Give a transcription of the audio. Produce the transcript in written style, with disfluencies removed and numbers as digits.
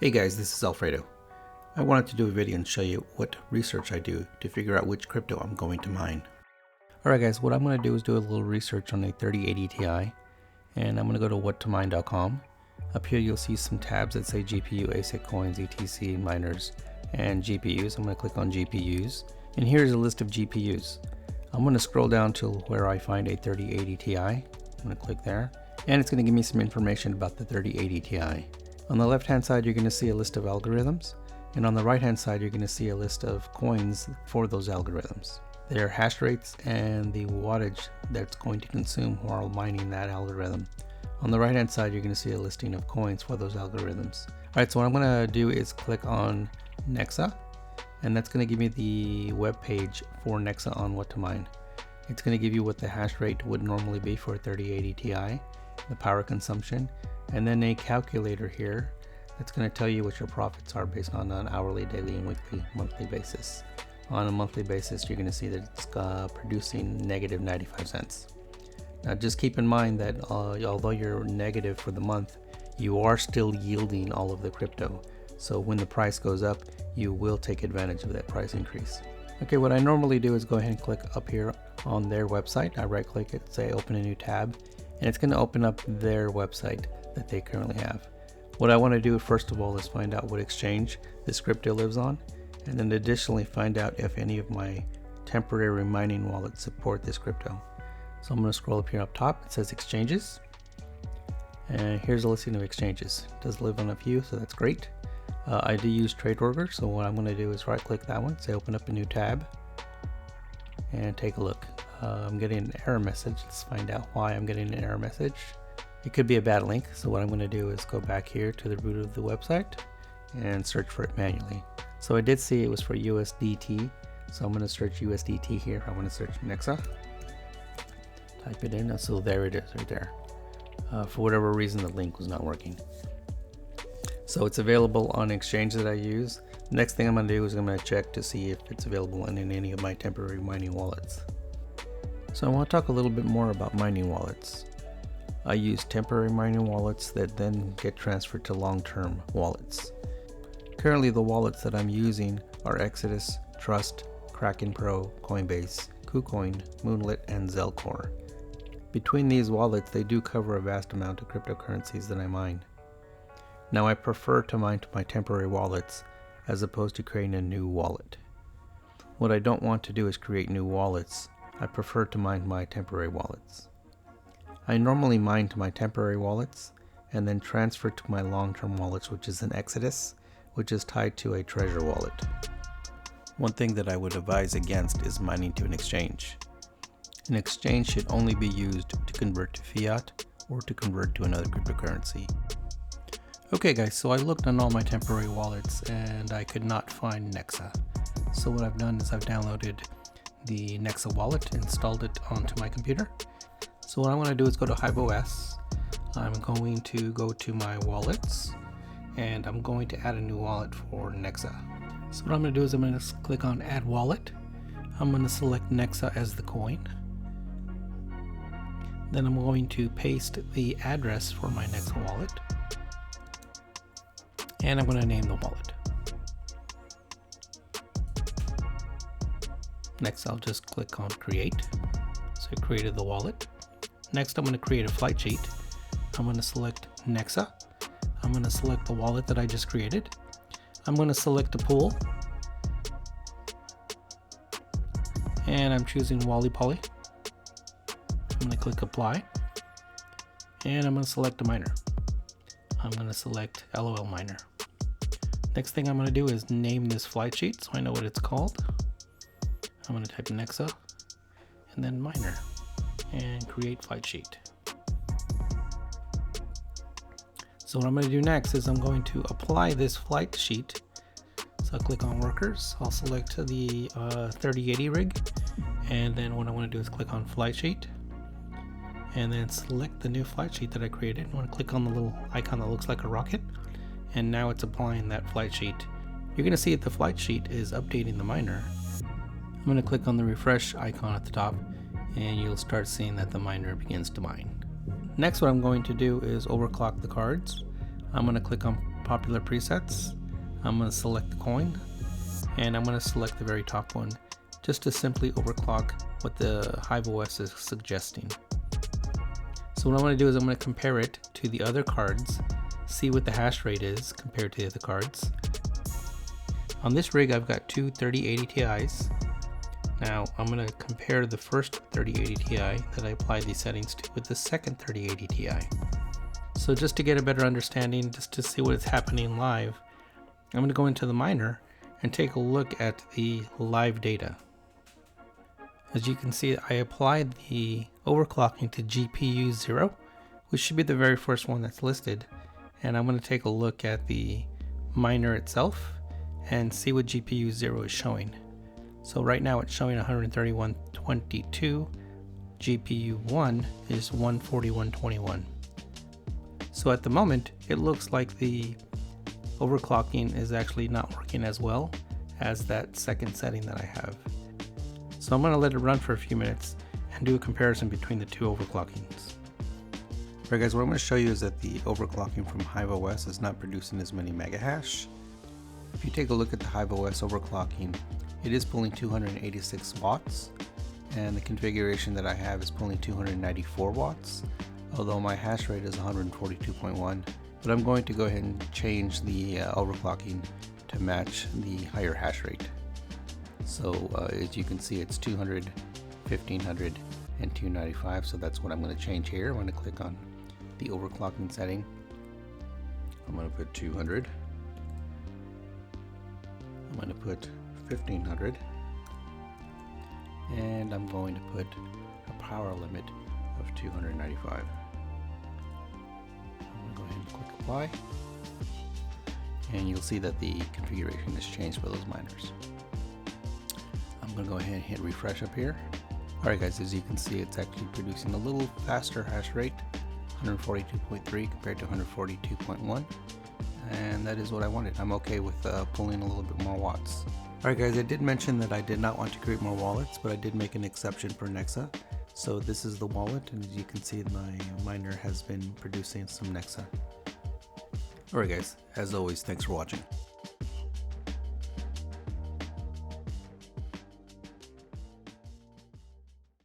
Hey guys, this is Alfredo. I wanted to do a video and show you what research I do to figure out which crypto I'm going to mine. Alright guys, what I'm going to do is do a little research on a 3080 Ti, and I'm going to go to whattomine.com. Up here you'll see some tabs that say GPU, ASIC coins, ETC, miners, and GPUs. I'm going to click on GPUs, and here's a list of GPUs. I'm going to scroll down to where I find a 3080 Ti. I'm going to click there, and it's going to give me some information about the 3080 Ti. On the left hand side you're going to see a list of algorithms, and on the right hand side you're going to see a list of coins for those algorithms, their hash rates and the wattage that's going to consume while mining that algorithm. On the right hand side you're going to see a listing of coins for those algorithms. Alright, so what I'm going to do is click on Nexa, and that's going to give me the web page for Nexa on what to mine. It's going to give you what the hash rate would normally be for a 3080 Ti, the power consumption, and then a calculator here that's going to tell you what your profits are based on an hourly, daily, and weekly, monthly basis. On a monthly basis you're going to see that it's producing negative 95 cents. Now just keep in mind that although you're negative for the month, you are still yielding all of the crypto. So when the price goes up, you will take advantage of that price increase. Okay, what I normally do is go ahead and click up here on their website. I right click it, say open a new tab, and it's going to open up their website that they currently have. What I want to do first of all is find out what exchange this crypto lives on, and then additionally find out if any of my temporary mining wallets support this crypto. So I'm going to scroll up here up top. It says exchanges, and here's a listing of exchanges. It does live on a few, so that's great. I do use trade order, so what I'm going to do is right click that one, say open up a new tab, and take a look. I'm getting an error message. Let's find out why I'm getting an error message. It could be a bad link, so what I'm going to do is go back here to the root of the website and search for it manually. So I did see it was for USDT, so I'm going to search USDT here. I want to search Nexa, type it in, so there it is right there. For whatever reason the link was not working. So it's available on exchange that I use. Next thing I'm going to do is I'm going to check to see if it's available in any of my temporary mining wallets. So I want to talk a little bit more about mining wallets. I use temporary mining wallets that then get transferred to long-term wallets. Currently the wallets that I'm using are Exodus, Trust, Kraken Pro, Coinbase, KuCoin, Moonlit, and Zelcore. Between these wallets they do cover a vast amount of cryptocurrencies that I mine. Now I prefer to mine to my temporary wallets as opposed to creating a new wallet. What I don't want to do is create new wallets. I prefer to mine my temporary wallets. I normally mine to my temporary wallets and then transfer to my long-term wallets, which is an Exodus, which is tied to a Treasure wallet. One thing that I would advise against is mining to an exchange. An exchange should only be used to convert to fiat or to convert to another cryptocurrency. Okay guys, so I looked on all my temporary wallets and I could not find Nexa. So what I've done is I've downloaded the Nexa wallet, installed it onto my computer. So what I'm going to do is go to HiveOS. I'm going to go to my wallets, and I'm going to add a new wallet for Nexa. So what I'm going to do is I'm going to click on Add Wallet. I'm going to select Nexa as the coin. Then I'm going to paste the address for my Nexa wallet, and I'm going to name the wallet. Next I'll just click on Create. So I created the wallet. Next I'm going to create a flight sheet. I'm going to select Nexa. I'm going to select the wallet that I just created. I'm going to select a pool. And I'm choosing Wally Poly. I'm going to click Apply. And I'm going to select a miner. I'm going to select LOL Miner. Next thing I'm going to do is name this flight sheet so I know what it's called. I'm going to type Nexa and then miner and create flight sheet. So what I'm going to do next is I'm going to apply this flight sheet. So I'll click on workers, I'll select the 3080 rig, and then what I want to do is click on flight sheet and then select the new flight sheet that I created. I want to click on the little icon that looks like a rocket, and now it's applying that flight sheet. You're going to see that the flight sheet is updating the miner. I'm going to click on the refresh icon at the top, and you'll start seeing that the miner begins to mine. Next, what I'm going to do is overclock the cards. I'm going to click on popular presets. I'm going to select the coin, and I'm going to select the very top one just to simply overclock what the HiveOS is suggesting. So what I'm going to do is I'm going to compare it to the other cards, see what the hash rate is compared to the other cards. On this rig I've got two 3080 Ti's. Now I'm going to compare the first 3080 Ti that I applied these settings to with the second 3080 Ti. So just to get a better understanding, just to see what is happening live, I'm going to go into the miner and take a look at the live data. As you can see, I applied the overclocking to GPU 0, which should be the very first one that's listed. And I'm going to take a look at the miner itself and see what GPU 0 is showing. So right now it's showing 131.22, GPU 1 is 141.21. So at the moment, it looks like the overclocking is actually not working as well as that second setting that I have. So I'm going to let it run for a few minutes and do a comparison between the two overclockings. Alright guys, what I'm going to show you is that the overclocking from HiveOS is not producing as many megahash. If you take a look at the HiveOS overclocking, it is pulling 286 watts, and the configuration that I have is pulling 294 watts, although my hash rate is 142.1. But I'm going to go ahead and change the overclocking to match the higher hash rate. So as you can see, it's 200, 1500, and 295, so that's what I'm going to change here. I'm going to click on the overclocking setting. I'm going to put 200. I'm going to put 1500, and I'm going to put a power limit of 295. I'm going to go ahead and click apply, and you'll see that the configuration has changed for those miners. I'm going to go ahead and hit refresh up here. Alright guys, as you can see, it's actually producing a little faster hash rate, 142.3 compared to 142.1, and that is what I wanted. I'm okay with pulling a little bit more watts. Alright guys, I did mention that I did not want to create more wallets, but I did make an exception for Nexa. So this is the wallet, and as you can see, my miner has been producing some Nexa. Alright guys, as always, thanks for watching.